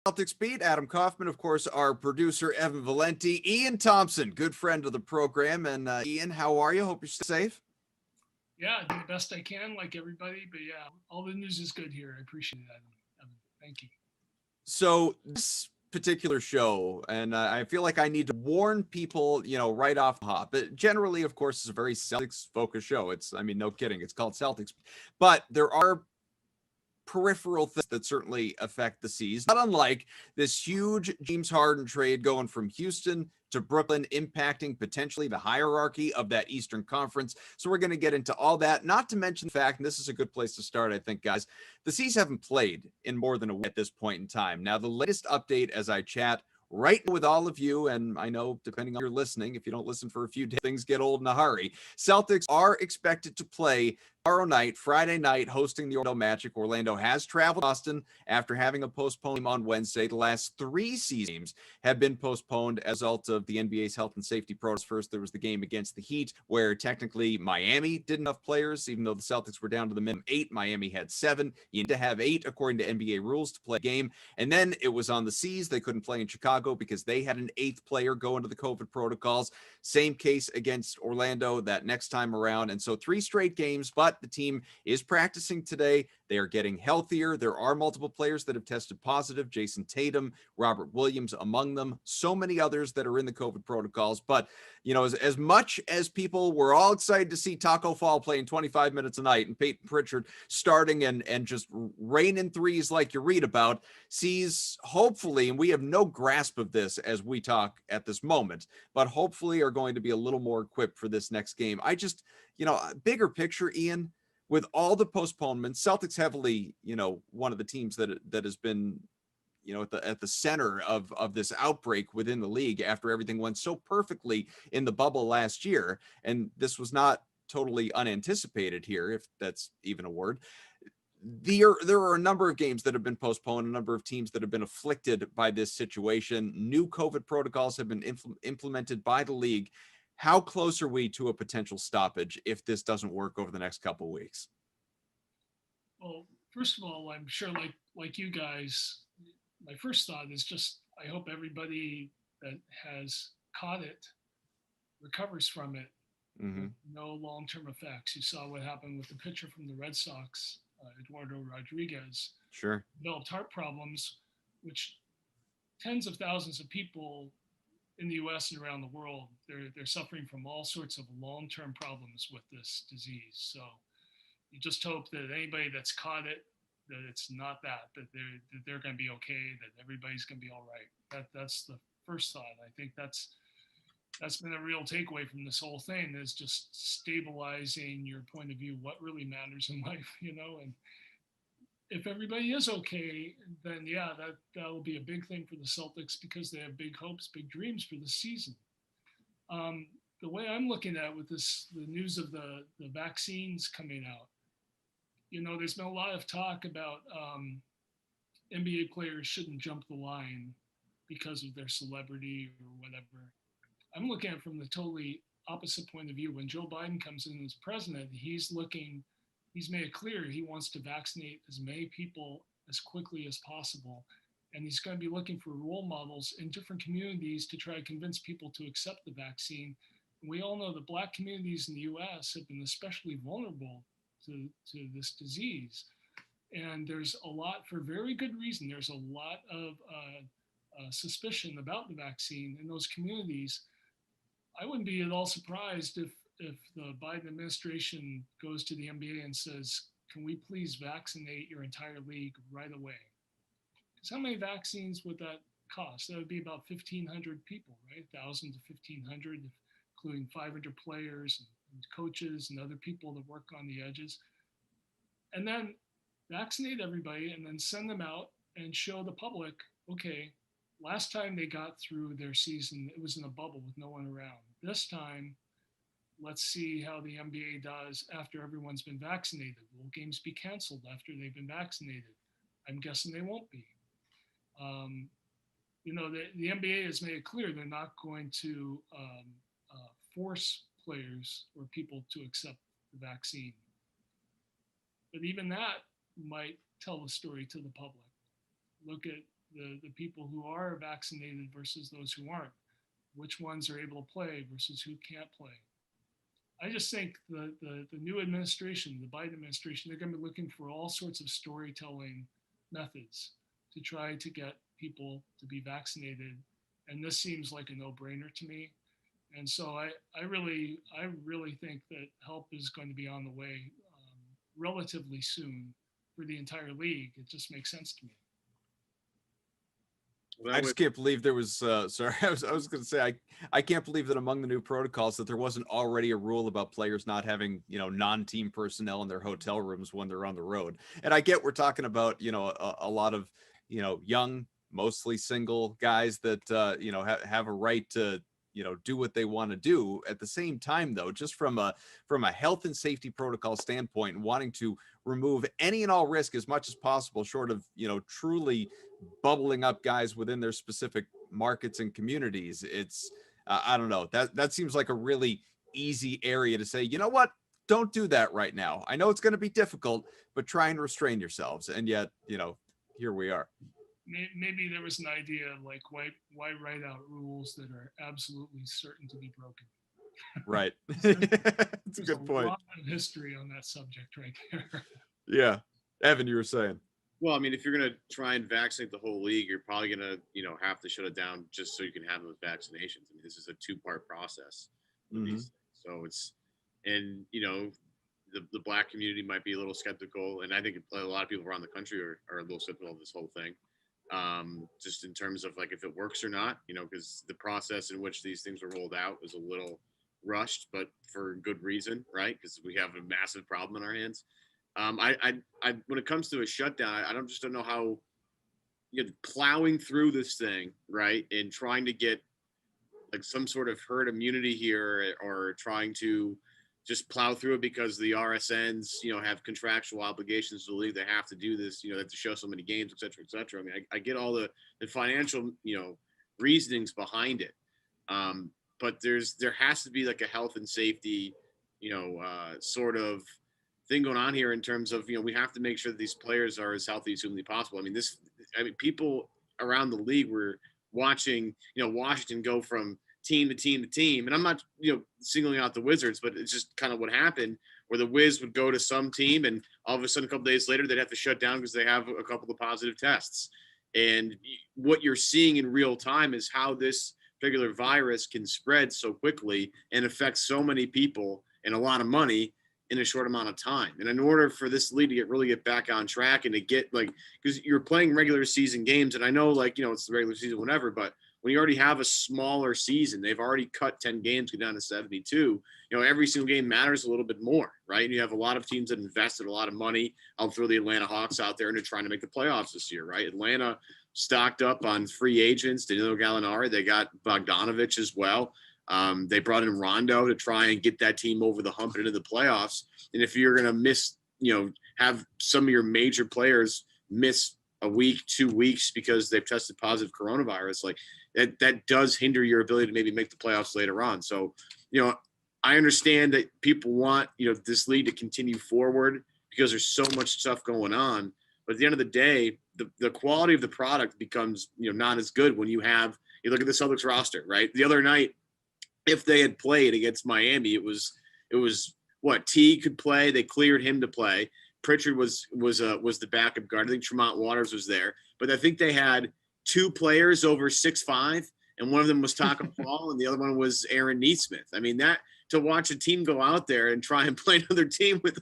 Celtics beat. Adam Kaufman, of course, our producer, Evan Valenti, Ian Thomsen, good friend of the program. And Ian, how are you? Hope you're safe. Yeah, I do the best I can, like everybody. But yeah, all the news is good here. I appreciate that. Thank you. So this particular show, and I feel like I need to warn people, right off the hop. But generally, of course, it's a very Celtics-focused show. I mean, no kidding. It's called Celtics. But there are peripheral things that certainly affect the C's, not unlike this huge James Harden trade going from Houston to Brooklyn, impacting potentially the hierarchy of that Eastern Conference. So we're going to get into all that, not to mention the fact, and this is a good place to start, I think, guys, the C's haven't played in more than a week at this point in time. Now, the latest update as I chat right with all of you, and I know depending on you're listening, if you don't listen for a few days, things get old in a hurry. Celtics are expected to play tomorrow night, Friday night, hosting the Orlando Magic. Orlando has traveled to Boston after having a postponed game on Wednesday. The last three seasons have been postponed as a result of the NBA's health and safety protocols. First, there was the game against the Heat, where technically Miami didn't have players, even though the Celtics were down to the minimum 8. Miami had 7. You need to have 8 according to NBA rules to play a game. And then it was on the C's. They couldn't play in Chicago because they had an 8th player go into the COVID protocols. Same case against Orlando that next time around. And so 3 straight games, but the team is practicing today. They are getting healthier. There are multiple players that have tested positive. Jason Tatum, Robert Williams among them. So many others that are in the COVID protocols. But, as much as people were all excited to see Taco Fall playing 25 minutes a night and Peyton Pritchard starting and just raining threes like you read about, sees hopefully, and we have no grasp of this as we talk at this moment, but hopefully are going to be a little more equipped for this next game. I just, bigger picture, Ian, with all the postponements, Celtics heavily, one of the teams that has been, at the center of this outbreak within the league after everything went so perfectly in the bubble last year. And this was not totally unanticipated here, if that's even a word. There are a number of games that have been postponed, a number of teams that have been afflicted by this situation. New COVID protocols have been implemented by the league. How close are we to a potential stoppage if this doesn't work over the next couple of weeks? Well, first of all, I'm sure, like you guys, my first thought is just I hope everybody that has caught it recovers from it Mm-hmm. with no long-term effects. You saw what happened with the pitcher from the Red Sox, Eduardo Rodriguez, Sure. developed heart problems, which tens of thousands of people in the U.S. and around the world, they're suffering from all sorts of long-term problems with this disease. So you just hope that anybody that's caught it, that it's not that they're going to be okay, that everybody's going to be all right. That's the first thought. I think that's been a real takeaway from this whole thing is just stabilizing your point of view, what really matters in life, and if everybody is okay, then yeah, that will be a big thing for the Celtics because they have big hopes, big dreams for the season. Um, the way I'm looking at it with the news of the vaccines coming out, there's been a lot of talk about NBA players shouldn't jump the line because of their celebrity or whatever. I'm looking at it from the totally opposite point of view. When Joe Biden comes in as president, he's made it clear he wants to vaccinate as many people as quickly as possible. And he's going to be looking for role models in different communities to try to convince people to accept the vaccine. And we all know the Black communities in the US have been especially vulnerable to this disease. And there's a lot, for very good reason, there's a lot of suspicion about the vaccine in those communities. I wouldn't be at all surprised if the Biden administration goes to the NBA and says, "Can we please vaccinate your entire league right away?" Because how many vaccines would that cost? That would be about 1,500 people, right? 1,000 to 1,500, including 500 players and coaches and other people that work on the edges. And then vaccinate everybody and then send them out and show the public, okay, last time they got through their season, it was in a bubble with no one around. This time, let's see how the NBA does after everyone's been vaccinated. Will games be canceled after they've been vaccinated? I'm guessing they won't be. Um, the NBA has made it clear they're not going to force players or people to accept the vaccine. But even that might tell the story to the public. Look at the people who are vaccinated versus those who aren't, which ones are able to play versus who can't play. I just think the new administration, the Biden administration, they're going to be looking for all sorts of storytelling methods to try to get people to be vaccinated. And this seems like a no-brainer to me. And so I really think that help is going to be on the way relatively soon for the entire league. It just makes sense to me. Well, I just can't believe there was sorry, I was going to say I can't believe that among the new protocols that there wasn't already a rule about players not having, you know, non-team personnel in their hotel rooms when they're on the road. And I get we're talking about, you know, a lot of, you know, young, mostly single guys that you know, have a right to, you know, do what they want to do. At the same time, though, just from a health and safety protocol standpoint, and wanting to remove any and all risk as much as possible, short of, you know, truly bubbling up guys within their specific markets and communities, it's I don't know, that seems like a really easy area to say, you know what, don't do that right now. I know it's going to be difficult, but try and restrain yourselves. And yet, you know, here we are. Maybe there was an idea like why write out rules that are absolutely certain to be broken. Right. It's a good point. A lot of history on that subject right there. Yeah. Evan, you were saying. Well, I mean, if you're going to try and vaccinate the whole league, you're probably going to, you know, have to shut it down just so you can have those vaccinations. I mean, this is a two-part process. So it's, and, you know, the black community might be a little skeptical. And I think a lot of people around the country are a little skeptical of this whole thing. Just in terms of like if it works or not, you know, because the process in which these things were rolled out was a little rushed, but for good reason, right? Because we have a massive problem in our hands. I when it comes to a shutdown, I don't know how, you know, plowing through this thing, right, and trying to get like some sort of herd immunity here, or trying to just plow through it because the RSNs, you know, have contractual obligations to the league. They have to do this, you know, they have to show so many games, et cetera, et cetera. I mean, I get all the financial, you know, reasonings behind it. But there has to be like a health and safety, you know, sort of thing going on here in terms of, you know, we have to make sure that these players are as healthy as humanly possible. I mean, people around the league were watching, you know, Washington go from team to team to team. And I'm not, you know, singling out the Wizards, but it's just kind of what happened, where the Wiz would go to some team and all of a sudden a couple days later they'd have to shut down because they have a couple of positive tests. And what you're seeing in real time is how this particular virus can spread so quickly and affect so many people and a lot of money in a short amount of time. And in order for this league to really get back on track and to get, like, because you're playing regular season games, and I know, like, you know, it's the regular season, whatever, but when you already have a smaller season, they've already cut 10 games, get down to 72, you know, every single game matters a little bit more, right? And you have a lot of teams that invested a lot of money. I'll throw the Atlanta Hawks out there, and they're trying to make the playoffs this year, right? Atlanta stocked up on free agents, Danilo Gallinari. They got Bogdanovich as well. They brought in Rondo to try and get that team over the hump and into the playoffs. And if you're going to miss, you know, have some of your major players miss a week, 2 weeks because they've tested positive coronavirus, like that does hinder your ability to maybe make the playoffs later on. So, you know, I understand that people want, you know, this league to continue forward because there's so much stuff going on. But at the end of the day, the quality of the product becomes, you know, not as good when you look at the Celtics roster, right? The other night, if they had played against Miami, it was what T could play. They cleared him to play. Pritchard was the backup guard. I think Tremont Waters was there, but I think they had two players over 6'5", and one of them was Taco Fall, and the other one was Aaron Neesmith. I mean, that to watch a team go out there and try and play another team with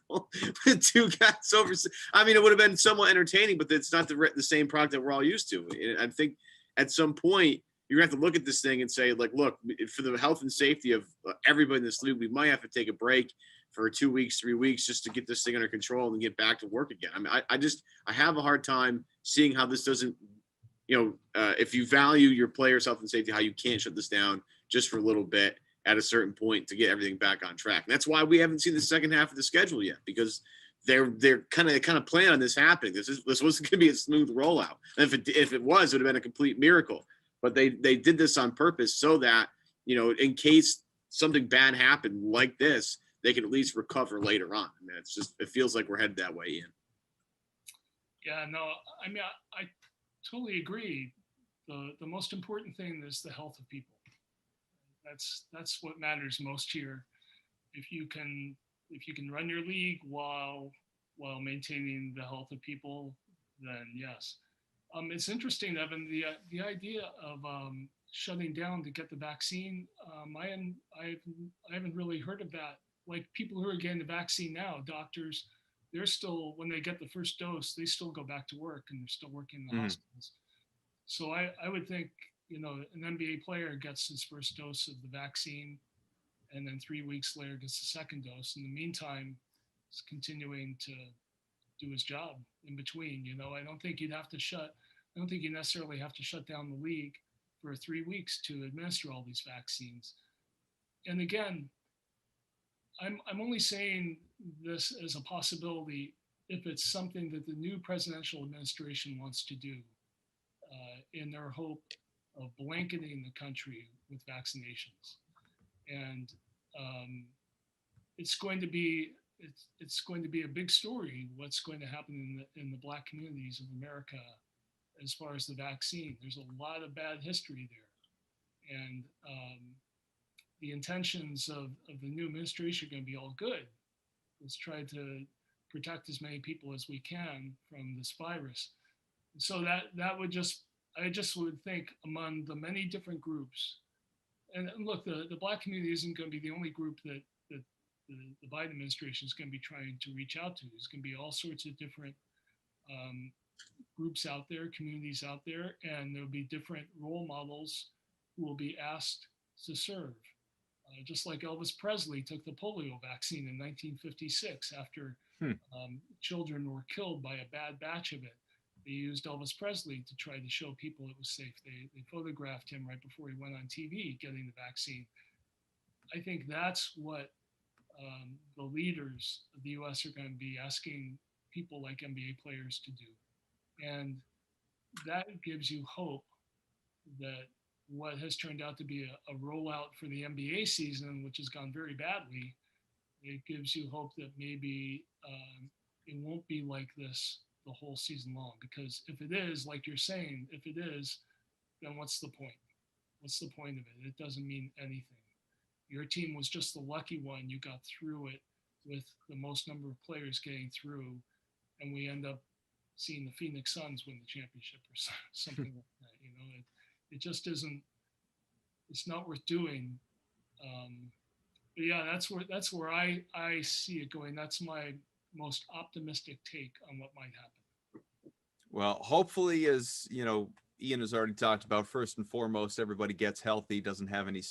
two guys over. I mean, it would have been somewhat entertaining, but it's not the same product that we're all used to. And I think at some point, you're going to have to look at this thing and say, like, look, for the health and safety of everybody in this league, we might have to take a break for 2 weeks, 3 weeks, just to get this thing under control and get back to work again. I mean, I have a hard time seeing how this doesn't, you know, if you value your players' health and safety, how you can't shut this down just for a little bit at a certain point to get everything back on track. And that's why we haven't seen the second half of the schedule yet, because they're kind of plan on this happening. This wasn't going to be a smooth rollout. And if it was, it would have been a complete miracle. But they did this on purpose so that, you know, in case something bad happened like this, they can at least recover later on. I mean, it feels like we're headed that way, Ian. Yeah, no, I mean, I totally agree. The most important thing is the health of people. That's what matters most here. If you can run your league while maintaining the health of people, then yes. It's interesting, Evan, the idea of shutting down to get the vaccine. I haven't really heard of that. Like people who are getting the vaccine now, doctors, they're still, when they get the first dose, they still go back to work and they're still working in the hospitals. So I would think, an NBA player gets his first dose of the vaccine, and then 3 weeks later gets the second dose. In the meantime, he's continuing to do his job in between. I don't think you necessarily have to shut down the league for 3 weeks to administer all these vaccines. And again, I'm only saying this as a possibility if it's something that the new presidential administration wants to do in their hope of blanketing the country with vaccinations. And it's going to be a big story what's going to happen in the Black communities of America as far as the vaccine. There's a lot of bad history there, and the intentions of the new administration are going to be all good. Let's try to protect as many people as we can from this virus. So I just would think among the many different groups, and look, the Black community isn't going to be the only group that the Biden administration is going to be trying to reach out to. There's going to be all sorts of different groups out there, communities out there, and there'll be different role models who will be asked to serve. Just like Elvis Presley took the polio vaccine in 1956 after children were killed by a bad batch of it. They used Elvis Presley to try to show people it was safe. They photographed him right before he went on TV getting the vaccine. I think that's what the leaders of the U.S. are going to be asking people like NBA players to do. And that gives you hope that what has turned out to be a rollout for the NBA season, which has gone very badly, it gives you hope that maybe it won't be like this the whole season long. Because if it is, like you're saying, if it is, then what's the point? What's the point of it? It doesn't mean anything. Your team was just the lucky one. You got through it with the most number of players getting through, and we end up seeing the Phoenix Suns win the championship or something like that. It just isn't. It's not worth doing. But yeah, that's where I see it going. That's my most optimistic take on what might happen. Well, hopefully, as Ian has already talked about, first and foremost, everybody gets healthy, doesn't have any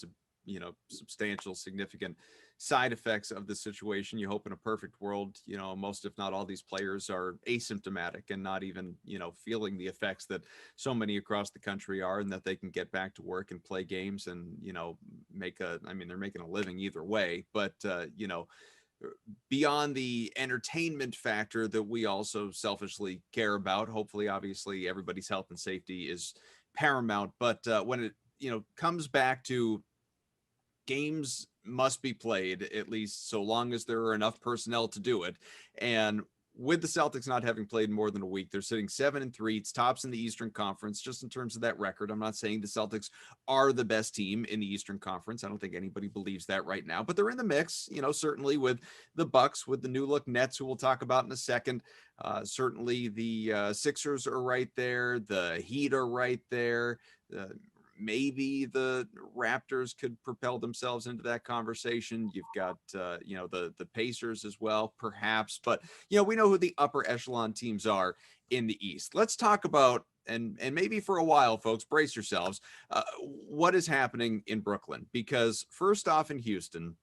substantial, significant side effects of the situation. You hope in a perfect world, most, if not all, these players are asymptomatic and not even, feeling the effects that so many across the country are, and that they can get back to work and play games and, they're making a living either way. But, beyond the entertainment factor that we also selfishly care about, hopefully, obviously, everybody's health and safety is paramount. But when it, comes back to games must be played, at least so long as there are enough personnel to do it. And with the Celtics not having played more than a week, they're sitting 7-3. It's tops in the Eastern Conference, just in terms of that record. I'm not saying the Celtics are the best team in the Eastern Conference. I don't think anybody believes that right now, but they're in the mix, certainly with the Bucks, with the new look Nets, who we'll talk about in a second. Certainly the Sixers are right there. The Heat are right there. Maybe the Raptors could propel themselves into that conversation. You've got, the Pacers as well, perhaps. But, we know who the upper echelon teams are in the East. Let's talk about, and maybe for a while, folks, brace yourselves, what is happening in Brooklyn. Because first off, in Houston,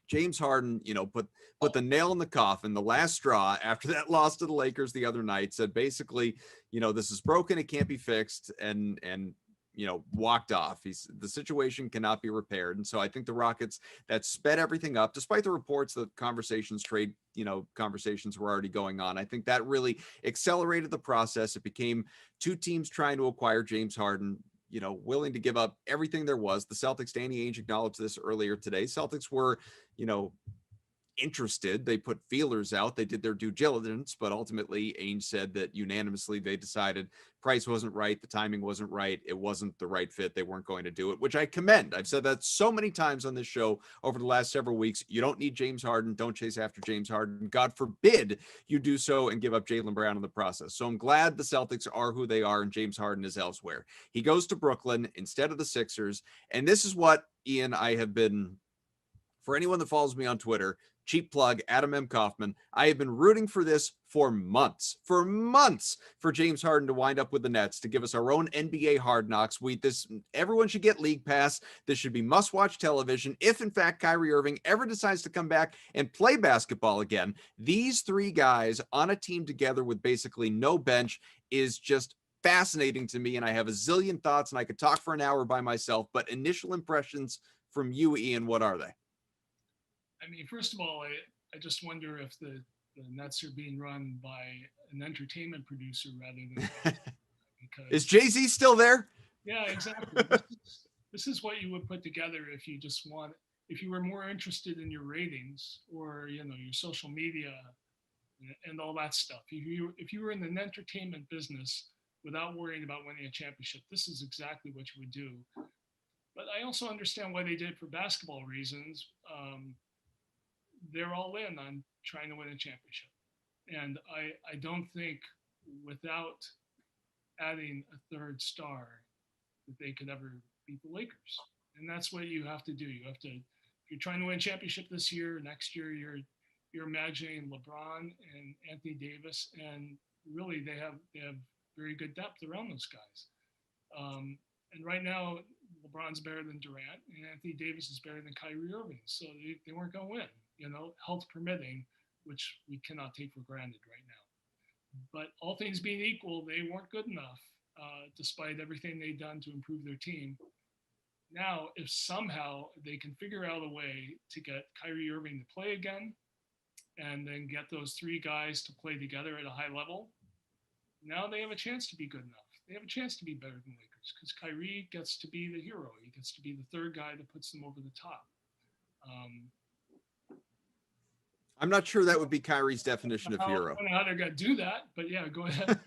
James Harden, put the nail in the coffin, the last straw after that loss to the Lakers the other night, said basically, this is broken, it can't be fixed, and walked off. The situation cannot be repaired. And so I think the Rockets, that sped everything up, despite the reports that trade conversations were already going on. I think that really accelerated the process. It became two teams trying to acquire James Harden, willing to give up everything there was. The Celtics, Danny Ainge acknowledged this earlier today. Celtics were, interested. They put feelers out. They did their due diligence, but ultimately Ainge said that unanimously they decided price wasn't right. The timing wasn't right. It wasn't the right fit. They weren't going to do it, which I commend. I've said that so many times on this show over the last several weeks. You don't need James Harden. Don't chase after James Harden. God forbid you do so and give up Jaylen Brown in the process. So I'm glad the Celtics are who they are and James Harden is elsewhere. He goes to Brooklyn instead of the Sixers. And this is what, Ian, I have been, for anyone that follows me on Twitter, cheap plug, Adam M. Kaufman, I have been rooting for this for months, for James Harden to wind up with the Nets, to give us our own NBA Hard Knocks. Everyone should get League Pass. This should be must-watch television. If, in fact, Kyrie Irving ever decides to come back and play basketball again, these three guys on a team together with basically no bench is just fascinating to me, and I have a zillion thoughts, and I could talk for an hour by myself, but initial impressions from you, Ian, what are they? I mean, first of all, I just wonder if the Nets are being run by an entertainment producer rather than because is Jay-Z still there? Yeah, exactly. This is what you would put together if you were more interested in your ratings or your social media and all that stuff. If you were in an entertainment business without worrying about winning a championship, this is exactly what you would do. But I also understand why they did it for basketball reasons. They're all in on trying to win a championship. And I don't think without adding a third star that they could ever beat the Lakers. And that's what you have to do. If you're trying to win a championship this year, next year, you're imagining LeBron and Anthony Davis, and really they have very good depth around those guys. And right now, LeBron's better than Durant, and Anthony Davis is better than Kyrie Irving. So they weren't going to win, health permitting, which we cannot take for granted right now. But all things being equal, they weren't good enough, despite everything they've done to improve their team. Now, if somehow they can figure out a way to get Kyrie Irving to play again, and then get those three guys to play together at a high level, now they have a chance to be good enough. They have a chance to be better than Lakers because Kyrie gets to be the hero. He gets to be the third guy that puts them over the top. I'm not sure that would be Kyrie's definition of hero. I don't know how they're going to do that, but yeah, go ahead.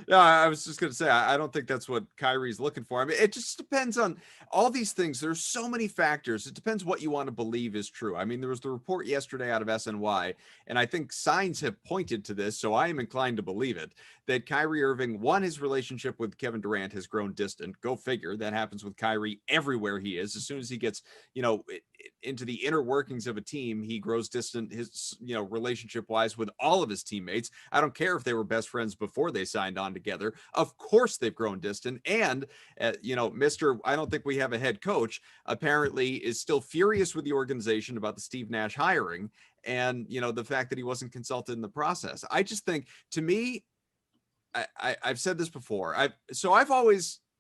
No, I was just going to say, I don't think that's what Kyrie's looking for. I mean, it just depends on all these things. There's so many factors. It depends what you want to believe is true. I mean, there was the report yesterday out of SNY, and I think signs have pointed to this, so I am inclined to believe it, that Kyrie Irving, one, his relationship with Kevin Durant has grown distant. Go figure. That happens with Kyrie everywhere he is. As soon as he gets, into the inner workings of a team, he grows distant, his, relationship-wise with all of his teammates. I don't care if they were best friends before they signed on together. Of course they've grown distant. And, Mr. I don't think we have a head coach, apparently is still furious with the organization about the Steve Nash hiring and, the fact that he wasn't consulted in the process. I just think, to me, I've said this before.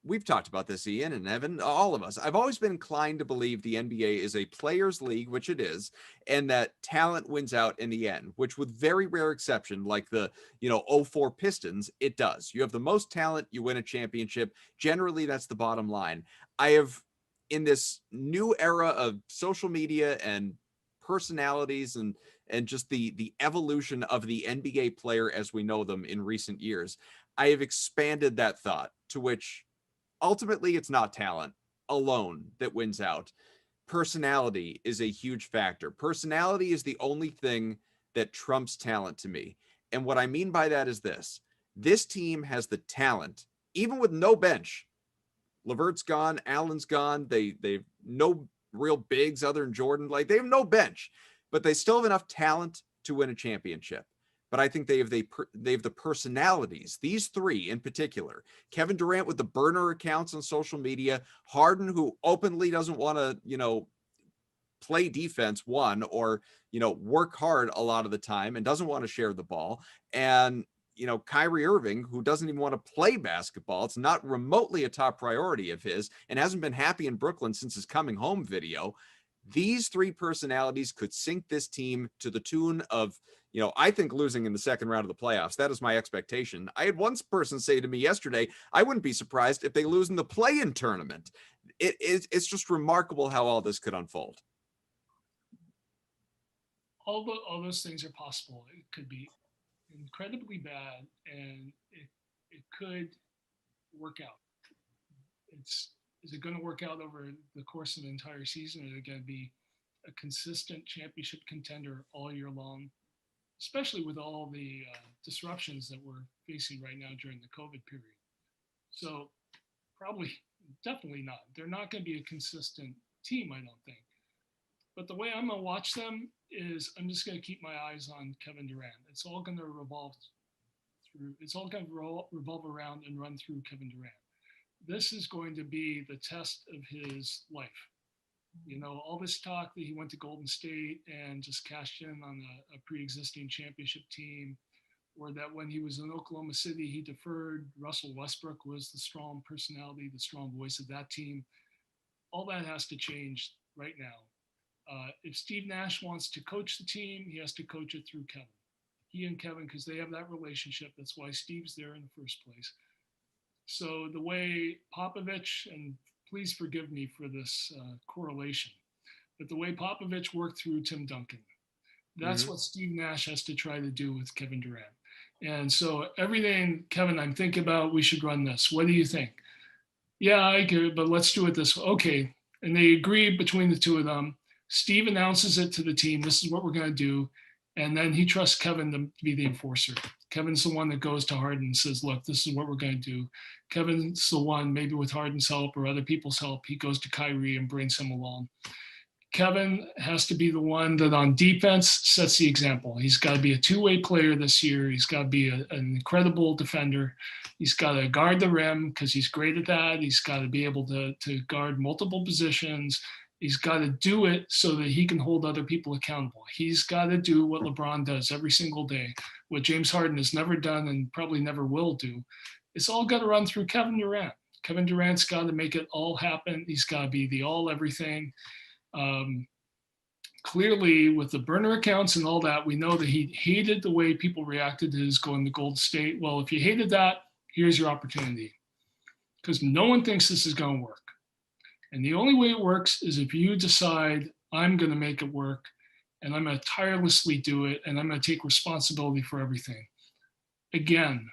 We've talked about this, Ian and Evan, all of us. I've always been inclined to believe the NBA is a players' league, which it is, and that talent wins out in the end, which with very rare exception, like the, 04 Pistons, it does. You have the most talent, you win a championship. Generally, that's the bottom line. I have, in this new era of social media and personalities and just the evolution of the NBA player as we know them in recent years, I have expanded that thought to which ultimately it's not talent alone that wins out. Personality is a huge factor. Personality is the only thing that trumps talent to me. And what I mean by that is this team has the talent, even with no bench. LeVert's gone, Allen's gone. They've no real bigs other than Jordan. Like, they have no bench, but they still have enough talent to win a championship. But I think they have the personalities, these three in particular. Kevin Durant with the burner accounts on social media, Harden, who openly doesn't want to, play defense, or, work hard a lot of the time and doesn't want to share the ball. And, Kyrie Irving, who doesn't even want to play basketball. It's not remotely a top priority of his and hasn't been happy in Brooklyn since his coming home video. These three personalities could sink this team to the tune of, I think losing in the second round of the playoffs. That is my expectation. I had one person say to me yesterday, I wouldn't be surprised if they lose in the play-in tournament. It's just remarkable how all this could unfold. all those things are possible. It could be incredibly bad, and it could work out. Is it going to work out over the course of an entire season? Is it going to be a consistent championship contender all year long, especially with all the disruptions that we're facing right now during the COVID period? So definitely not. They're not going to be a consistent team, I don't think. But the way I'm going to watch them is I'm just going to keep my eyes on Kevin Durant. It's all going to revolve around and run through Kevin Durant. This is going to be the test of his life. All this talk that he went to Golden State and just cashed in on a pre-existing championship team, or that when he was in Oklahoma City, he deferred. Russell Westbrook was the strong personality, the strong voice of that team. All that has to change right now. If Steve Nash wants to coach the team, he has to coach it through Kevin. He and Kevin, because they have that relationship. That's why Steve's there in the first place. So the way Popovich, and please forgive me for this correlation, but the way Popovich worked through Tim Duncan, that's what Steve Nash has to try to do with Kevin Durant. And so everything, Kevin, I'm thinking about, we should run this. What do you think? Yeah, I get it, but let's do it this way. Okay. And they agree between the two of them. Steve announces it to the team. This is what we're going to do. And then he trusts Kevin to be the enforcer. Kevin's the one that goes to Harden and says, look, this is what we're going to do. Kevin's the one, maybe with Harden's help or other people's help, he goes to Kyrie and brings him along. Kevin has to be the one that on defense sets the example. He's got to be a two-way player this year. He's got to be an incredible defender. He's got to guard the rim because he's great at that. He's got to be able to guard multiple positions. He's got to do it so that he can hold other people accountable. He's got to do what LeBron does every single day, what James Harden has never done and probably never will do. It's all got to run through Kevin Durant. Kevin Durant's got to make it all happen. He's got to be the all everything. Clearly, with the burner accounts and all that, we know that he hated the way people reacted to his going to Golden State. Well, if you hated that, here's your opportunity. Because no one thinks this is going to work. And the only way it works is if you decide, I'm going to make it work, and I'm going to tirelessly do it, and I'm going to take responsibility for everything. Again,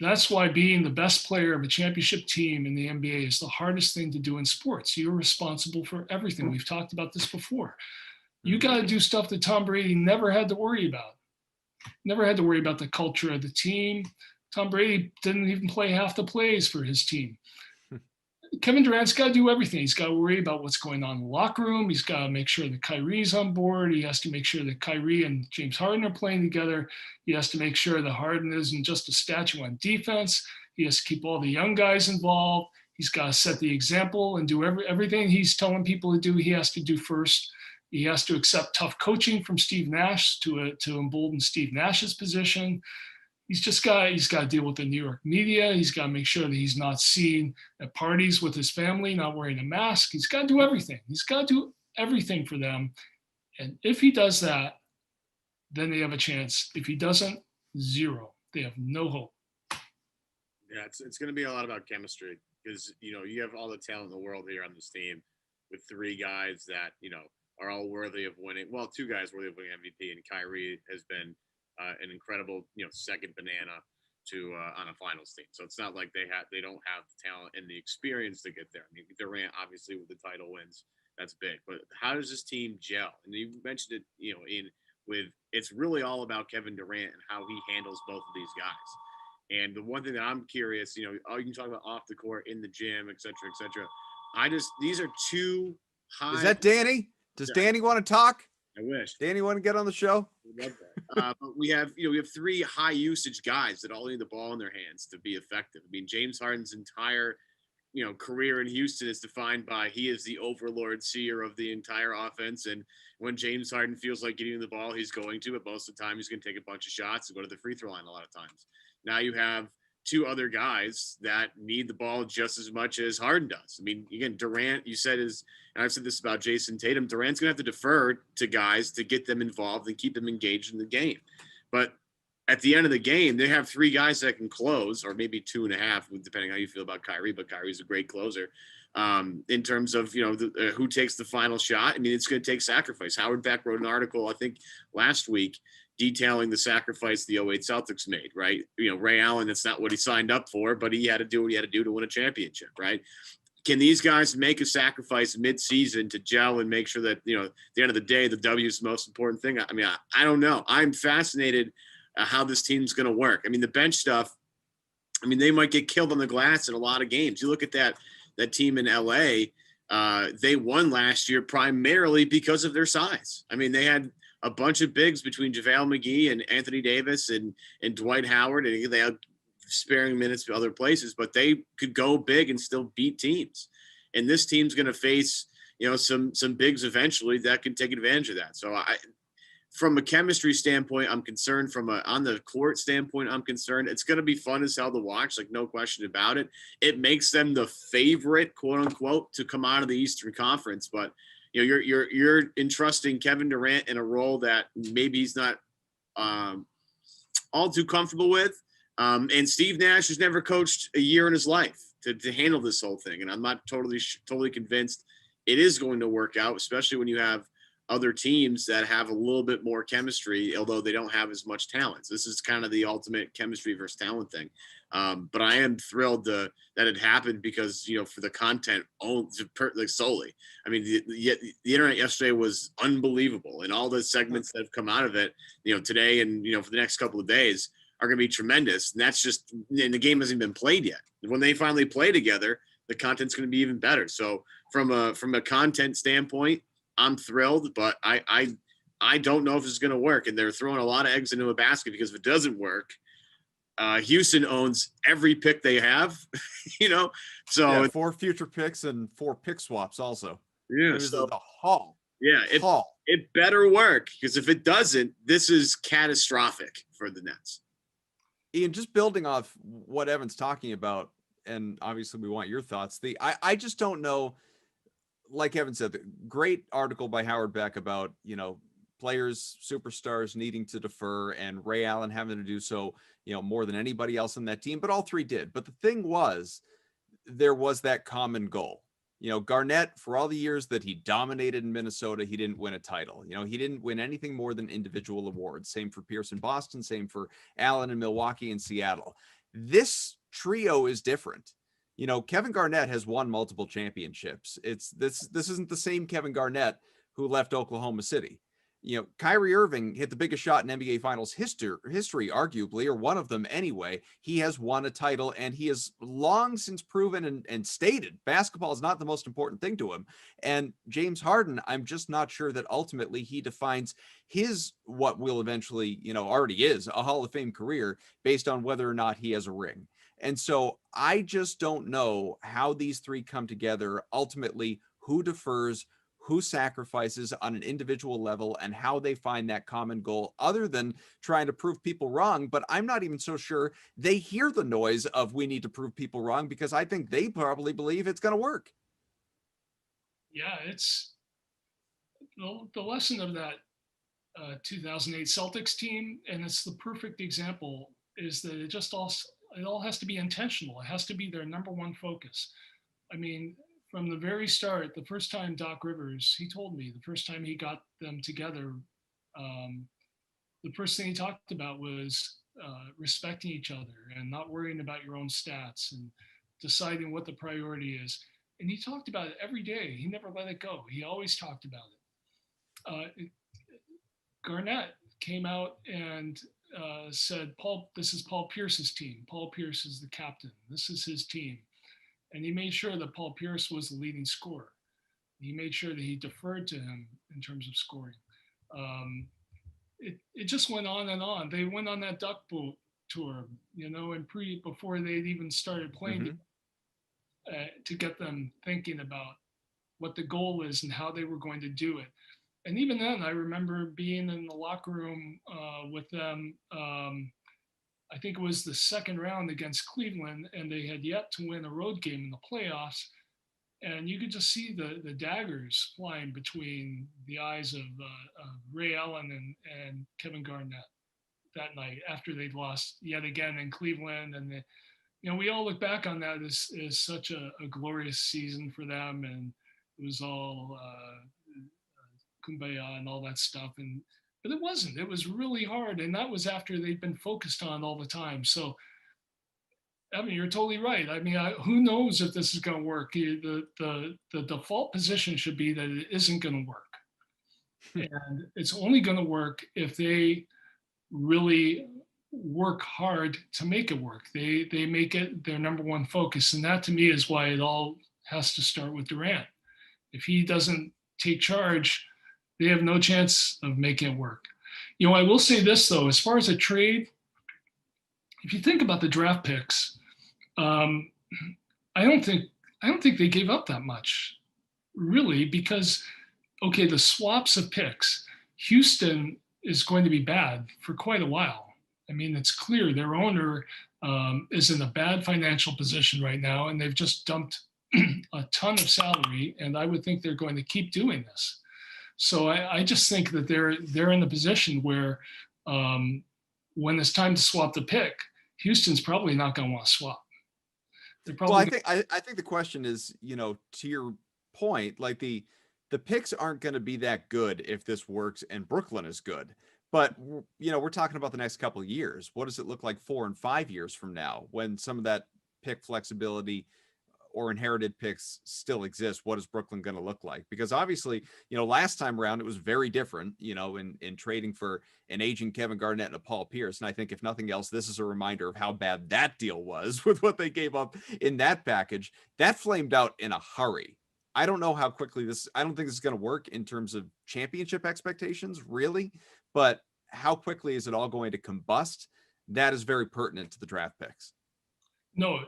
that's why being the best player of a championship team in the NBA is the hardest thing to do in sports. You're responsible for everything. We've talked about this before. You got to do stuff that Tom Brady never had to worry about. Never had to worry about the culture of the team. Tom Brady didn't even play half the plays for his team. Kevin Durant's got to do everything. He's got to worry about what's going on in the locker room. He's got to make sure that Kyrie's on board. He has to make sure that Kyrie and James Harden are playing together. He has to make sure that Harden isn't just a statue on defense. He has to keep all the young guys involved. He's got to set the example and do everything he's telling people to do. He has to do first. He has to accept tough coaching from Steve Nash to embolden Steve Nash's position. He's got to deal with the New York media. He's got to make sure that he's not seen at parties with his family, not wearing a mask. He's got to do everything. He's got to do everything for them. And if he does that, then they have a chance. If he doesn't, zero. They have no hope. Yeah, it's going to be a lot about chemistry because, you have all the talent in the world here on this team with three guys that, are all worthy of winning. Well, two guys worthy of winning MVP, and Kyrie has been an incredible, second banana to on a finals team. So it's not like they don't have the talent and the experience to get there. I mean, Durant obviously with the title wins, that's big. But how does this team gel? And you mentioned it, it's really all about Kevin Durant and how he handles both of these guys. And the one thing that I'm curious, you can talk about off the court, in the gym, et cetera, et cetera. These are two high. Is that Danny? Does Danny want to talk? I wish. Danny want to get on the show? I love that. But we have three high usage guys that all need the ball in their hands to be effective. I mean, James Harden's entire, career in Houston is defined by he is the overlord seer of the entire offense. And when James Harden feels like getting the ball, he's going to, but most of the time he's going to take a bunch of shots and go to the free throw line a lot of times. Now you have two other guys that need the ball just as much as Harden does. I mean, again, Durant, you said and I've said this about Jason Tatum, Durant's going to have to defer to guys to get them involved and keep them engaged in the game. But at the end of the game, they have 3 guys that can close, or maybe 2.5, depending how you feel about Kyrie. But Kyrie's a great closer. In terms of, who takes the final shot. I mean, it's going to take sacrifice. Howard Beck wrote an article, I think, last week detailing the sacrifice the 08 Celtics made, right? Ray Allen, that's not what he signed up for, but he had to do what he had to do to win a championship, right? Can these guys make a sacrifice mid-season to gel and make sure that, at the end of the day, the W is the most important thing? I mean, I don't know. I'm fascinated how this team's going to work. I mean, the bench stuff, they might get killed on the glass in a lot of games. You look at that team in LA, they won last year primarily because of their size. I mean, they had a bunch of bigs between JaVale McGee and Anthony Davis and Dwight Howard, and they had sparing minutes to other places, but they could go big and still beat teams. And this team's going to face, some bigs eventually that can take advantage of that. So from a chemistry standpoint, I'm concerned. From on the court standpoint, I'm concerned. It's going to be fun as hell to watch, like no question about it. It makes them the favorite, quote unquote, to come out of the Eastern Conference. But you're entrusting Kevin Durant in a role that maybe he's not all too comfortable with. And Steve Nash has never coached a year in his life to handle this whole thing. And I'm not totally convinced it is going to work out, especially when you have other teams that have a little bit more chemistry, although they don't have as much talent. So this is kind of the ultimate chemistry versus talent thing. But I am thrilled that it happened because, for the content solely. I mean, the internet yesterday was unbelievable, and all the segments that have come out of it, today and, for the next couple of days are going to be tremendous. And that's just, and the game hasn't been played yet. When they finally play together, the content's going to be even better. So from a content standpoint, I'm thrilled, but I don't know if it's going to work. And they're throwing a lot of eggs into a basket, because if it doesn't work, Houston owns every pick they have, So 4 future picks and 4 pick swaps also. Yeah, it was the haul. Yeah, it better work, because if it doesn't, this is catastrophic for the Nets. Ian, just building off what Evan's talking about, and obviously we want your thoughts. I just don't know. Like Evan said, the great article by Howard Beck about, players, superstars needing to defer, and Ray Allen having to do so, more than anybody else on that team, but all 3 did. But the thing was, there was that common goal. Garnett, for all the years that he dominated in Minnesota, he didn't win a title. He didn't win anything more than individual awards. Same for Pierce in Boston, same for Allen in Milwaukee and Seattle. This trio is different. Kevin Garnett has won multiple championships. This isn't the same Kevin Garnett who left Oklahoma City. Kyrie Irving hit the biggest shot in NBA Finals history, arguably, or one of them anyway. He has won a title, and he has long since proven and stated basketball is not the most important thing to him. And James Harden, I'm just not sure that ultimately he defines his, what will eventually, already is a Hall of Fame career, based on whether or not he has a ring. And so I just don't know how these 3 come together, ultimately, who defers, who sacrifices on an individual level, and how they find that common goal, other than trying to prove people wrong. But I'm not even so sure they hear the noise of we need to prove people wrong, because I think they probably believe it's going to work. Yeah, it's the lesson of that 2008 Celtics team, and it's the perfect example, is that it all has to be intentional. It has to be their number one focus. I mean, from the very start, the first time Doc Rivers, he told me the first time he got them together, the first thing he talked about was respecting each other and not worrying about your own stats and deciding what the priority is. And he talked about it every day. He never let it go. He always talked about it. Garnett came out and said, this is Paul Pierce's team. Paul Pierce is the captain. This is his team. And he made sure that Paul Pierce was the leading scorer. He made sure that he deferred to him in terms of scoring. It just went on and on. They went on that duck boat tour, and before they'd even started playing, to get them thinking about what the goal is and how they were going to do it. And even then, I remember being in the locker room with them. I think it was the second round against Cleveland, and they had yet to win a road game in the playoffs. And you could just see the daggers flying between the eyes of Ray Allen and Kevin Garnett. that night after they'd lost yet again in Cleveland. And, we all look back on that as such a glorious season for them. And it was all kumbaya and all that stuff. But it wasn't. It was really hard. And that was after they'd been focused on all the time. So, I mean, you're totally right. I mean, who knows if this is going to work? The default position should be that it isn't going to work. And it's only going to work if they really work hard to make it work. They make it their number one focus. And that to me is why it all has to start with Durant. If he doesn't take charge, they have no chance of making it work. I will say this though, as far as a trade, if you think about the draft picks, I don't think they gave up that much, really, because okay, the swaps of picks, Houston is going to be bad for quite a while. I mean, it's clear their owner is in a bad financial position right now, and they've just dumped a ton of salary, and I would think they're going to keep doing this. So I just think that they're in a position where when it's time to swap the pick, Houston's probably not going to want to swap. Well, I think the question is, to your point, like the picks aren't going to be that good if this works and Brooklyn is good. But, we're talking about the next couple of years. What does it look like 4 and 5 years from now when some of that pick flexibility or inherited picks still exist? What is Brooklyn going to look like? Because obviously, last time around, it was very different, in trading for an aging Kevin Garnett and a Paul Pierce. And I think if nothing else, this is a reminder of how bad that deal was with what they gave up in that package. That flamed out in a hurry. I don't know how quickly I don't think this is going to work in terms of championship expectations, really, but how quickly is it all going to combust? That is very pertinent to the draft picks. No,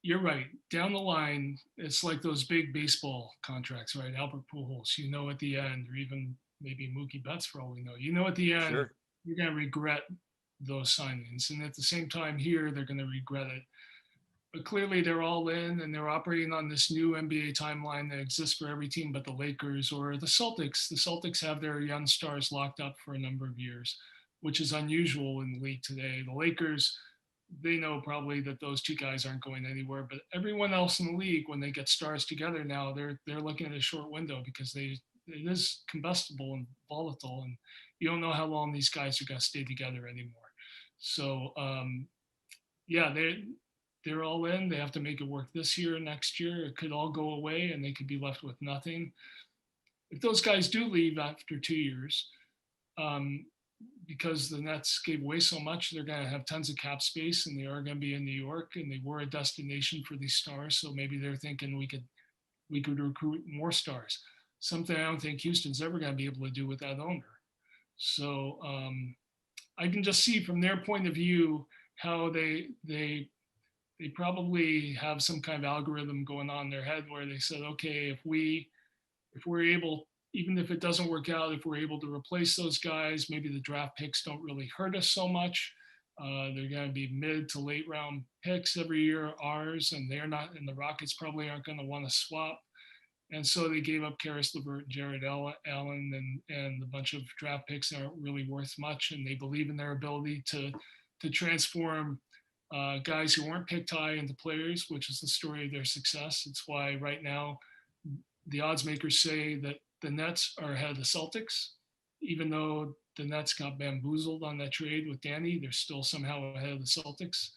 you're right. Down the line, it's like those big baseball contracts, right? Albert Pujols, at the end, or even maybe Mookie Betts for all we know. At the end, Sure. You're going to regret those signings. And at the same time here, they're going to regret it. But clearly they're all in and they're operating on this new NBA timeline that exists for every team but the Lakers or the Celtics. The Celtics have their young stars locked up for a number of years, which is unusual in the league today. The Lakers, they know probably that those two guys aren't going anywhere, but everyone else in the league, when they get stars together now, they're looking at a short window because it is combustible and volatile, and you don't know how long these guys are going to stay together anymore. So, they're all in. They have to make it work this year, next year. It could all go away and they could be left with nothing. If those guys do leave after 2 years, because the Nets gave away so much, they're going to have tons of cap space and they are going to be in New York and they were a destination for these stars. So maybe they're thinking we could recruit more stars. Something I don't think Houston's ever going to be able to do with that owner. So I can just see from their point of view how they probably have some kind of algorithm going on in their head where they said, okay, if we're able, even if it doesn't work out, if we're able to replace those guys, maybe the draft picks don't really hurt us so much. They're going to be mid to late round picks every year, ours, and they're not, and the Rockets probably aren't going to want to swap. And so they gave up Karis LeVert, Jared Allen, and a bunch of draft picks that aren't really worth much. And they believe in their ability to transform guys who weren't picked high into players, which is the story of their success. It's why right now the odds makers say that the Nets are ahead of the Celtics. Even though the Nets got bamboozled on that trade with Danny, they're still somehow ahead of the Celtics.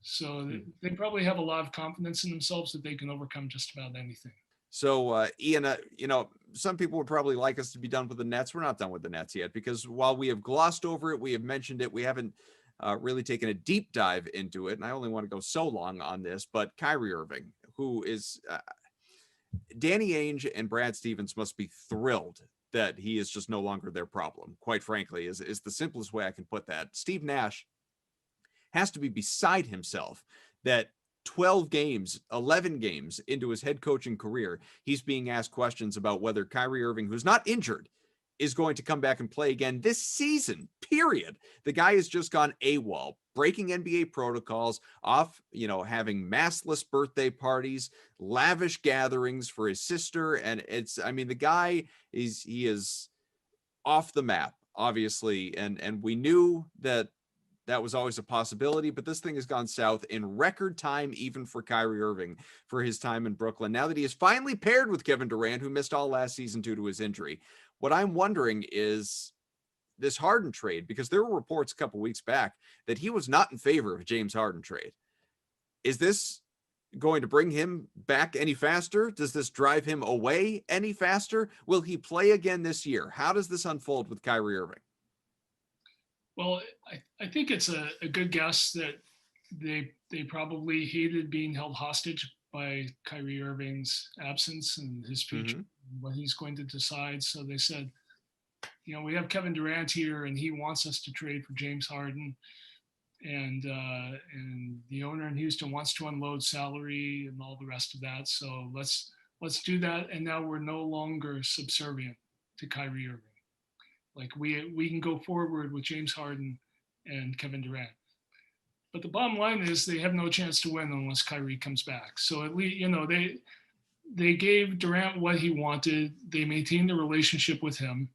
So they probably have a lot of confidence in themselves that they can overcome just about anything. So, Ian, some people would probably like us to be done with the Nets. We're not done with the Nets yet, because while we have glossed over it, we have mentioned it, we haven't really taken a deep dive into it. And I only want to go so long on this, but Kyrie Irving, who is Danny Ainge and Brad Stevens must be thrilled that he is just no longer their problem. Quite frankly, is the simplest way I can put that. Steve Nash has to be beside himself that 12 games, 11 games into his head coaching career, he's being asked questions about whether Kyrie Irving, who's not injured, is going to come back and play again this season, period. The guy has just gone AWOL, breaking NBA protocols, off, having massless birthday parties, lavish gatherings for his sister. And the guy he is off the map, obviously. And we knew that that was always a possibility, but this thing has gone south in record time, even for Kyrie Irving for his time in Brooklyn. Now that he is finally paired with Kevin Durant, who missed all last season due to his injury, what I'm wondering is this Harden trade, because there were reports a couple weeks back that he was not in favor of James Harden trade. Is this going to bring him back any faster? Does this drive him away any faster? Will he play again this year? How does this unfold with Kyrie Irving? Well, I think it's a good guess that they probably hated being held hostage by Kyrie Irving's absence and his future, what he's going to decide. So they said, we have Kevin Durant here, and he wants us to trade for James Harden, and the owner in Houston wants to unload salary and all the rest of that. So let's do that. And now we're no longer subservient to Kyrie Irving. Like we can go forward with James Harden and Kevin Durant. But the bottom line is they have no chance to win unless Kyrie comes back. So at least, they gave Durant what he wanted. They maintained the relationship with him.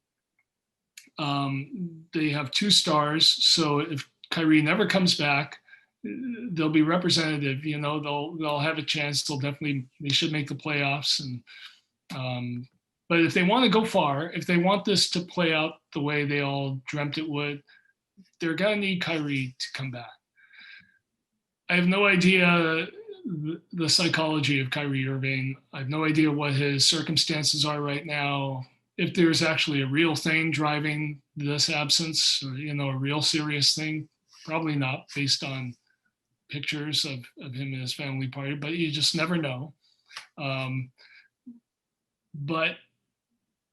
They have 2 stars. So if Kyrie never comes back, they'll be representative. They'll have a chance. They should make the playoffs. And but if they want to go far, if they want this to play out the way they all dreamt it would, they're going to need Kyrie to come back. I have no idea the psychology of Kyrie Irving. I have no idea what his circumstances are right now. If there's actually a real thing driving this absence, or, a real serious thing, probably not based on pictures of him and his family party, but you just never know. But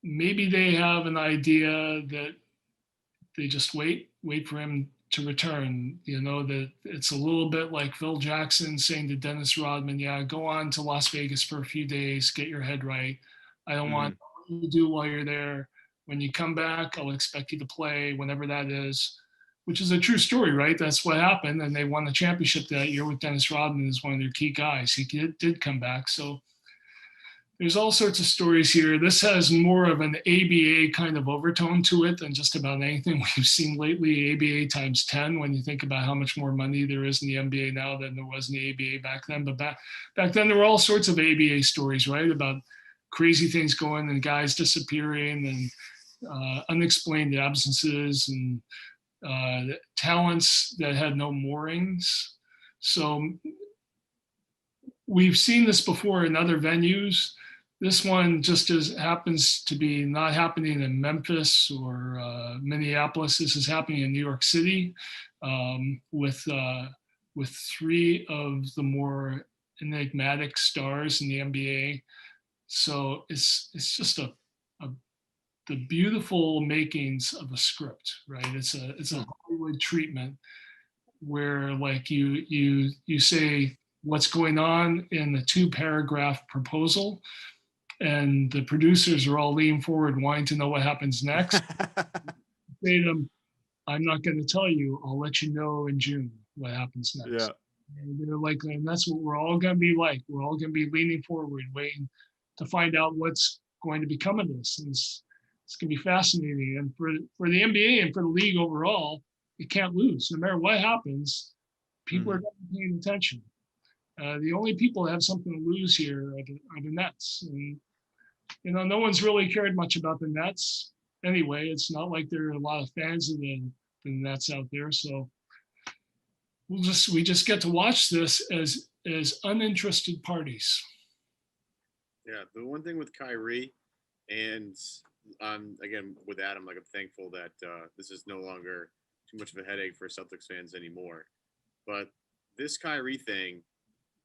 maybe they have an idea that they just wait for him to return. That it's a little bit like Phil Jackson saying to Dennis Rodman, go on to Las Vegas for a few days, get your head right. I don't want you to do while you're there. When you come back, I'll expect you to play whenever that is, which is a true story, right? That's what happened. And they won the championship that year with Dennis Rodman as one of their key guys. He did come back. So there's all sorts of stories here. This has more of an ABA kind of overtone to it than just about anything we've seen lately. ABA times 10 when you think about how much more money there is in the NBA now than there was in the ABA back then. But back then there were all sorts of ABA stories, right? About crazy things going and guys disappearing and unexplained absences and talents that had no moorings. So we've seen this before in other venues. This one just happens to be not happening in Memphis or Minneapolis. This is happening in New York City with 3 of the more enigmatic stars in the NBA. So it's just the beautiful makings of a script, right? It's a Hollywood treatment where like you say what's going on in the 2-paragraph proposal, and the producers are all leaning forward wanting to know what happens next. Say to them, I'm not going to tell you. I'll let you know in June what happens next. Yeah. And they're like, and that's what we're all going to be like. We're all going to be leaning forward, waiting to find out what's going to become of this. And it's going to be fascinating. And for the NBA and for the league overall, it can't lose. No matter what happens, people are going to be paying attention. The only people that have something to lose here are the Nets. And, no one's really cared much about the Nets anyway. It's not like there are a lot of fans of the Nets out there. So we just get to watch this as uninterested parties. Yeah, the one thing with Kyrie, and again with Adam, like I'm thankful that this is no longer too much of a headache for Celtics fans anymore. But this Kyrie thing,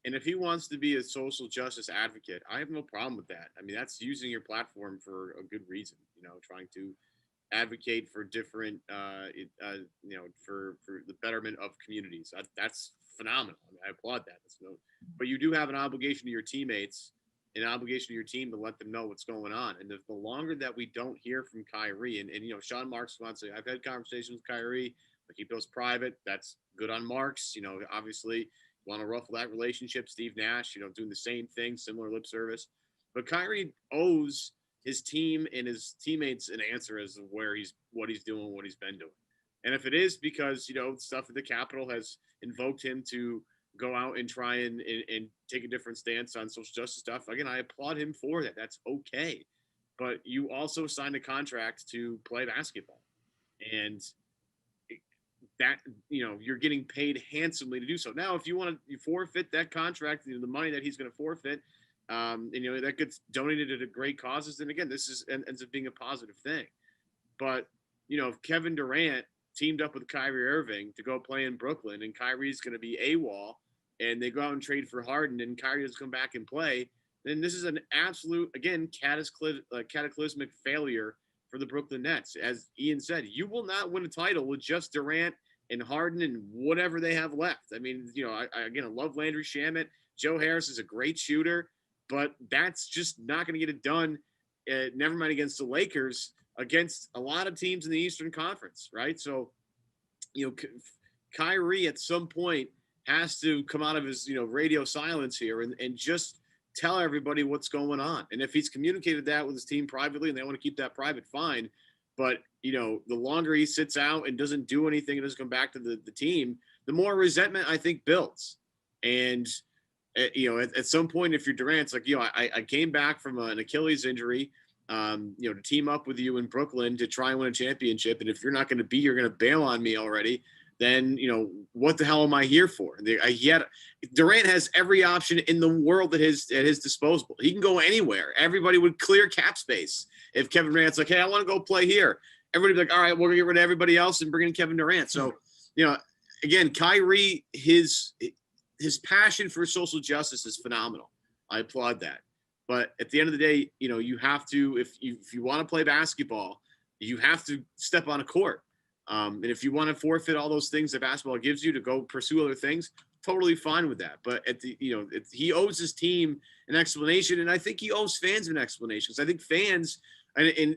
and if he wants to be a social justice advocate, I have no problem with that. I mean, that's using your platform for a good reason. Trying to advocate for different, for the betterment of communities. That's phenomenal. I mean, I applaud that. But you do have an obligation to your teammates, an obligation to your team to let them know what's going on. And the longer that we don't hear from Kyrie, and Sean Marks wants to, I've had conversations with Kyrie, I keep those private. That's good on Marks. Obviously, want to ruffle that relationship. Steve Nash, doing the same thing, similar lip service. But Kyrie owes his team and his teammates an answer as to what he's doing, what he's been doing. And if it is because, stuff at the Capitol has invoked him to go out and try and take a different stance on social justice stuff, again, I applaud him for that. That's okay. But you also signed a contract to play basketball. And that, you're getting paid handsomely to do so. Now, if you want to forfeit that contract, the money that he's going to forfeit, and that gets donated to great causes, then again, this ends up being a positive thing. But if Kevin Durant teamed up with Kyrie Irving to go play in Brooklyn, and Kyrie's going to be AWOL, and they go out and trade for Harden, and Kyrie doesn't come back and play, then this is an absolute, again, cataclysmic failure for the Brooklyn Nets. As Ian said, you will not win a title with just Durant and Harden and whatever they have left. I mean, I love Landry Shamet. Joe Harris is a great shooter, but that's just not going to get it done. Never mind against the Lakers, against a lot of teams in the Eastern Conference, right? So, Kyrie at some point has to come out of his, radio silence here and just tell everybody what's going on. And if he's communicated that with his team privately and they want to keep that private, fine. But, the longer he sits out and doesn't do anything and doesn't come back to the team, the more resentment I think builds. And, at some point, if you're Durant, it's like, I came back from an Achilles injury, to team up with you in Brooklyn to try and win a championship. And if you're not going to be, you're going to bail on me already. Then, what the hell am I here for? Durant has every option in the world at his disposal. He can go anywhere. Everybody would clear cap space. If Kevin Durant's like, hey, I want to go play here, everybody would be like, all right, we're going to get rid of everybody else and bring in Kevin Durant. So, again, Kyrie, his passion for social justice is phenomenal. I applaud that. But at the end of the day, you have to, if you want to play basketball, you have to step on a court. And if you want to forfeit all those things that basketball gives you to go pursue other things, totally fine with that. But he owes his team an explanation, and I think he owes fans an explanation. Because I think fans and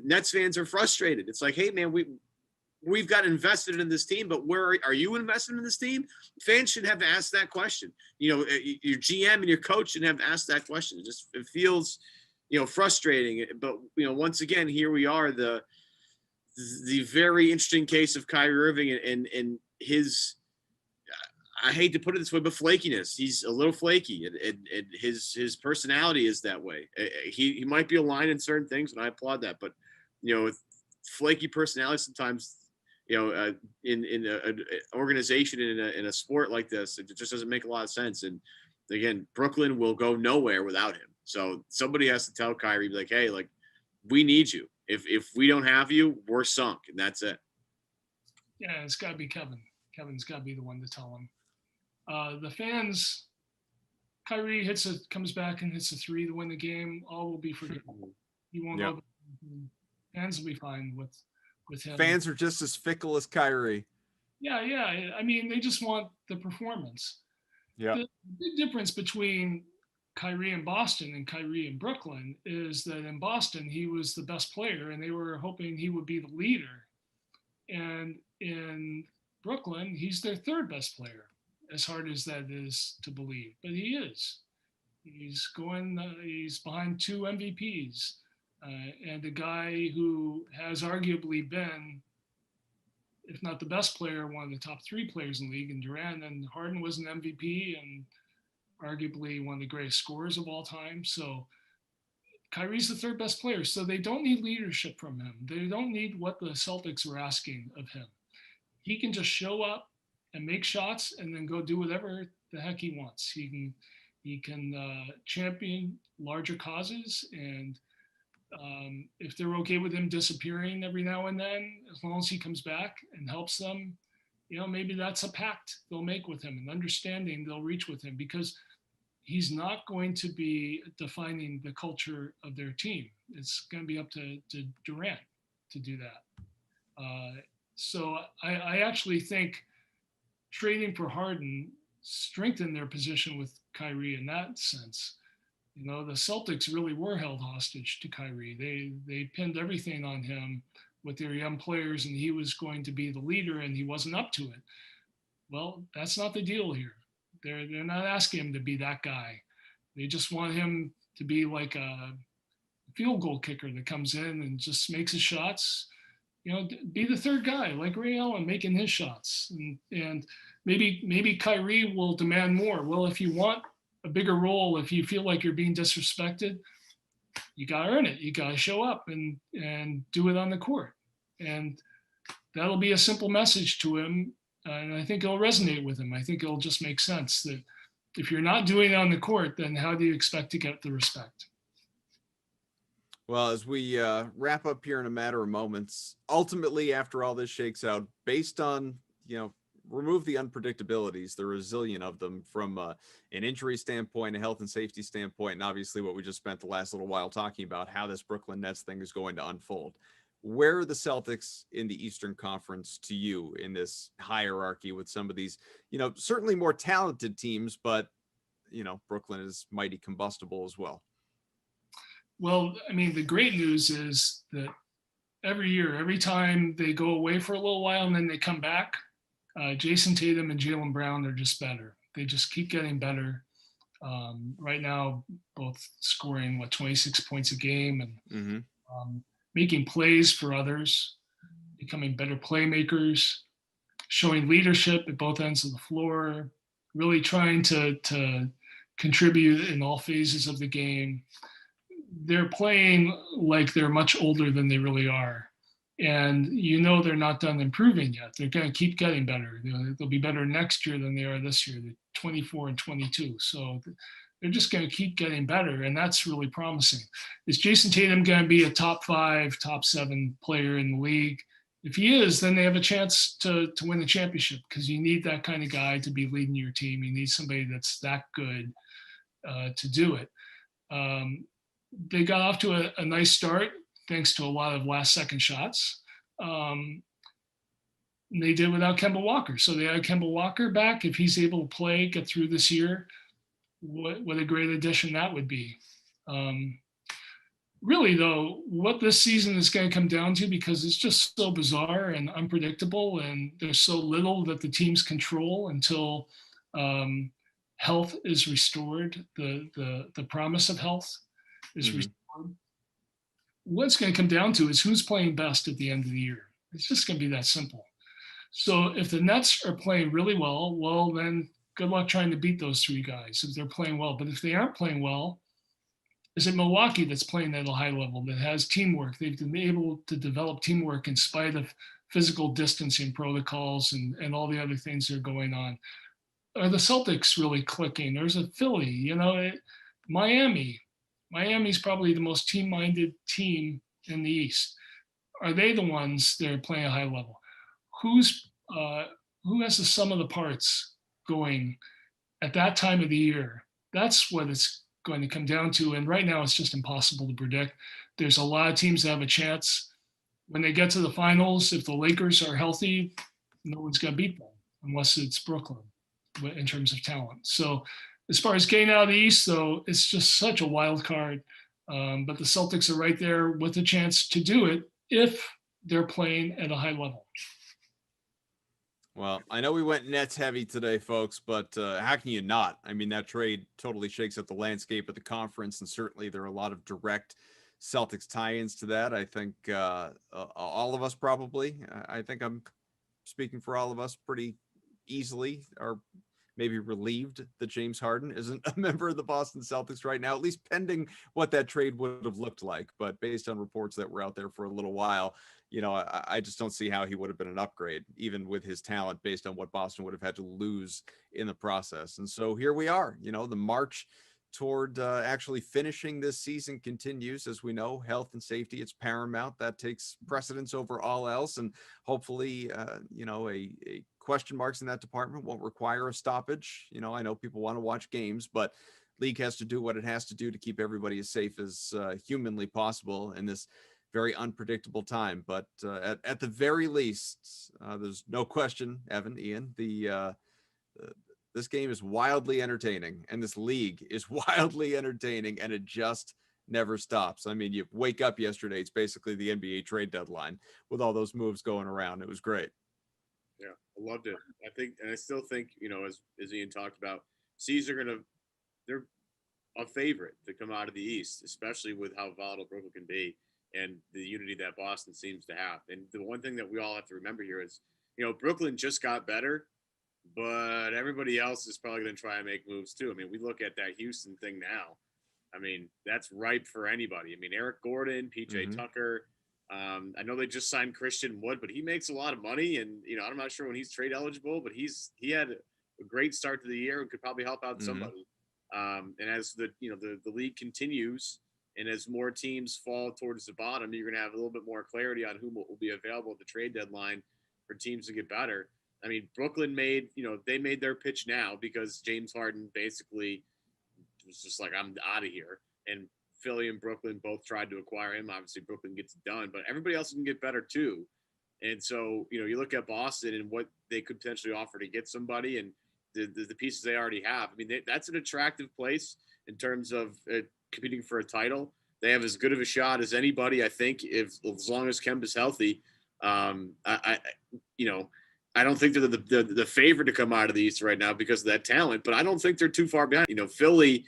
Nets fans are frustrated. It's like, hey man, we've got invested in this team, but where are you invested in this team? Fans should have asked that question. Your GM and your coach should have asked that question. It feels, frustrating. But once again, here we are, the very interesting case of Kyrie Irving and his, I hate to put it this way, but flakiness. He's a little flaky, and his personality is that way. He might be aligned in certain things, and I applaud that. But flaky personality sometimes, in an organization in a sport like this, it just doesn't make a lot of sense. And again, Brooklyn will go nowhere without him. So somebody has to tell Kyrie, like, hey, like, we need you. If we don't have you, we're sunk, and that's it. Yeah, it's got to be Kevin. Kevin's got to be the one to tell him. The fans, Kyrie comes back and hits a three to win the game. All will be forgiven. He won't go. Fans will be fine with him. Fans are just as fickle as Kyrie. Yeah. I mean, they just want the performance. Yeah. The big difference between Kyrie in Boston and Kyrie in Brooklyn is that in Boston, he was the best player, and they were hoping he would be the leader. And in Brooklyn, he's their third best player, as hard as that is to believe. But he is. He's behind two MVPs. And a guy who has arguably been, if not the best player, one of the top three players in the league, and Durant, and Harden was an MVP and arguably one of the greatest scorers of all time. So Kyrie's the third best player. So they don't need leadership from him. They don't need what the Celtics were asking of him. He can just show up and make shots and then go do whatever the heck he wants. He can champion larger causes, and if they're okay with him disappearing every now and then, as long as he comes back and helps them, maybe that's a pact they'll make with him, an understanding they'll reach with him, because he's not going to be defining the culture of their team. It's going to be up to Durant to do that. So I actually think trading for Harden strengthened their position with Kyrie in that sense. The Celtics really were held hostage to Kyrie. They pinned everything on him with their young players, and he was going to be the leader, and he wasn't up to it. Well, that's not the deal here. They're not asking him to be that guy. They just want him to be like a field goal kicker that comes in and just makes his shots, be the third guy like Ray Allen making his shots, and maybe Kyrie will demand more. Well, if you want a bigger role, if you feel like you're being disrespected, you gotta earn it. You gotta show up and do it on the court, and that'll be a simple message to him, and I think it'll resonate with him. I think it'll just make sense that if you're not doing it on the court, then how do you expect to get the respect? Well, as we wrap up here in a matter of moments, ultimately, after all this shakes out, based on, remove the unpredictabilities, the resilient of them from an injury standpoint, a health and safety standpoint, and obviously what we just spent the last little while talking about, how this Brooklyn Nets thing is going to unfold. Where are the Celtics in the Eastern Conference to you in this hierarchy with some of these, certainly more talented teams, but, Brooklyn is mighty combustible as well? Well, I mean, the great news is that every year, every time they go away for a little while and then they come back, Jason Tatum and Jaylen Brown are just better. They just keep getting better. Right now, both scoring 26 points a game and making plays for others, becoming better playmakers, showing leadership at both ends of the floor, really trying to contribute in all phases of the game. They're playing like they're much older than they really are. And they're not done improving yet. They're going to keep getting better. They'll be better next year than they are this year. They're 24 and 22. So they're just going to keep getting better. And that's really promising. Is Jason Tatum going to be a top 5, top 7 player in the league? If he is, then they have a chance to win the championship, because you need that kind of guy to be leading your team. You need somebody that's that good to do it. They got off to a nice start thanks to a lot of last-second shots. They did without Kemba Walker. So they had Kemba Walker back. If he's able to play, get through this year, what a great addition that would be. Really, though, what this season is going to come down to, because it's just so bizarre and unpredictable, and there's so little that the teams control until health is restored, the promise of health is restored. What's going to come down to is who's playing best at the end of the year. It's just going to be that simple. So if the Nets are playing really well, then good luck trying to beat those 3 guys if they're playing well. But if they aren't playing well, is it Milwaukee that's playing at a high level, that has teamwork? They've been able to develop teamwork in spite of physical distancing protocols and all the other things that are going on. Are the Celtics really clicking? There's a Philly, Miami. Miami's probably the most team-minded team in the East. Are they the ones that are playing a high level? Who has the sum of the parts going at that time of the year? That's what it's going to come down to. And right now, it's just impossible to predict. There's a lot of teams that have a chance. When they get to the finals, if the Lakers are healthy, no one's going to beat them unless it's Brooklyn in terms of talent. So as far as getting out of the East, though, it's just such a wild card. But the Celtics are right there with a chance to do it if they're playing at a high level. Well, I know we went Nets heavy today, folks, but how can you not? I mean, that trade totally shakes up the landscape of the conference, and certainly there are a lot of direct Celtics tie-ins to that. I think all of us probably, I think I'm speaking for all of us pretty easily, are maybe relieved that James Harden isn't a member of the Boston Celtics right now, at least pending what that trade would have looked like. But based on reports that were out there for a little while, I just don't see how he would have been an upgrade, even with his talent, based on what Boston would have had to lose in the process. And so here we are, the march toward actually finishing this season continues. As we know, health and safety, it's paramount. That takes precedence over all else. And hopefully, a question marks in that department won't require a stoppage. I know people want to watch games, but league has to do what it has to do to keep everybody as safe as humanly possible in this very unpredictable time. But at the very least, there's no question, Evan, Ian, this game is wildly entertaining, and this league is wildly entertaining, and it just never stops. I mean, you wake up yesterday, it's basically the NBA trade deadline with all those moves going around. It was great. Yeah, I loved it. I still think, as Ian talked about, they're a favorite to come out of the East, especially with how volatile Brooklyn can be. and the unity that Boston seems to have. And the one thing that we all have to remember here is, Brooklyn just got better, but everybody else is probably going to try and make moves too. I mean, we look at that Houston thing now. I mean, that's ripe for anybody. I mean, Eric Gordon, PJ Tucker. I know they just signed Christian Wood, but he makes a lot of money, and I'm not sure when he's trade eligible, but he had a great start to the year and could probably help out somebody. And as the league continues, and as more teams fall towards the bottom, you're going to have a little bit more clarity on who will be available at the trade deadline for teams to get better. I mean, Brooklyn made their pitch now because James Harden basically was just like, I'm out of here. And Philly and Brooklyn both tried to acquire him. Obviously, Brooklyn gets it done, but everybody else can get better too. And so, you look at Boston and what they could potentially offer to get somebody and the pieces they already have. I mean, that's an attractive place in terms of competing for a title. They have as good of a shot as anybody, I think, as long as Kemba's healthy. I don't think they're the favorite to come out of the East right now because of that talent, but I don't think they're too far behind. Philly,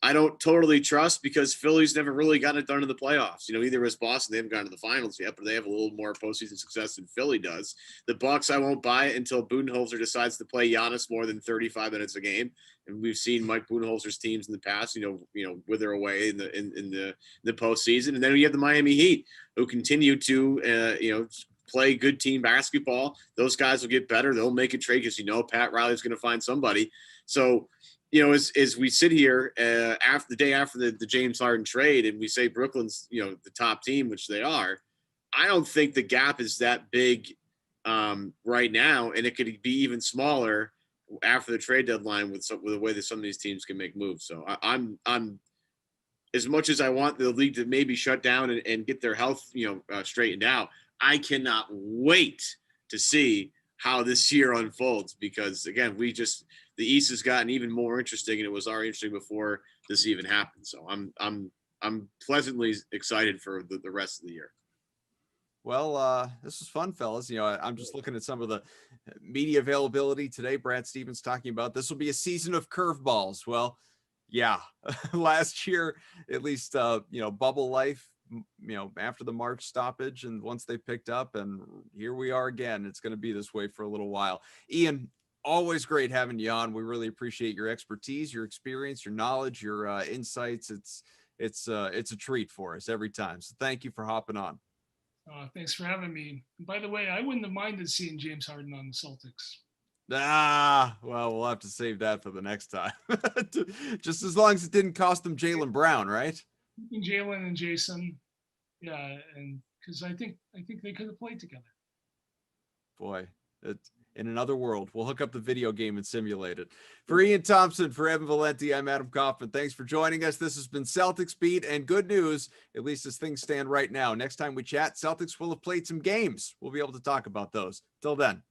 I don't totally trust because Philly's never really gotten it done in the playoffs. Either as Boston, they haven't gotten to the finals yet, but they have a little more postseason success than Philly does. The Bucks, I won't buy it until Budenholzer decides to play Giannis more than 35 minutes a game. And we've seen Mike Budenholzer's teams in the past, wither away in the postseason. And then we have the Miami Heat, who continue to, play good team basketball. Those guys will get better. They'll make a trade because Pat Riley's going to find somebody. So, as we sit here after the day after the James Harden trade, and we say Brooklyn's the top team, which they are, I don't think the gap is that big right now, and it could be even smaller after the trade deadline with the way that some of these teams can make moves. So I'm as much as I want the league to maybe shut down and get their health straightened out, I cannot wait to see how this year unfolds because again, the East has gotten even more interesting, and it was already interesting before this even happened. So I'm pleasantly excited for the rest of the year. Well, this was fun, fellas. I'm just looking at some of the media availability today. Brad Stevens talking about this will be a season of curveballs. Well, yeah, last year, at least, bubble life, after the March stoppage and once they picked up, and here we are again. It's going to be this way for a little while. Ian, always great having you on. We really appreciate your expertise, your experience, your knowledge, your insights. It's a treat for us every time. So thank you for hopping on. Thanks for having me. By the way, I wouldn't have minded seeing James Harden on the Celtics. Well, we'll have to save that for the next time. Just as long as it didn't cost them Jaylen Brown, right? Jaylen and Jason, yeah, and because I think they could have played together. Boy, in another world. We'll hook up the video game and simulate it. For Ian Thomsen, for Evan Valenti, I'm Adam Kaufman. Thanks for joining us. This has been Celtics Beat, and good news, at least as things stand right now. Next time we chat, Celtics will have played some games. We'll be able to talk about those. Till then.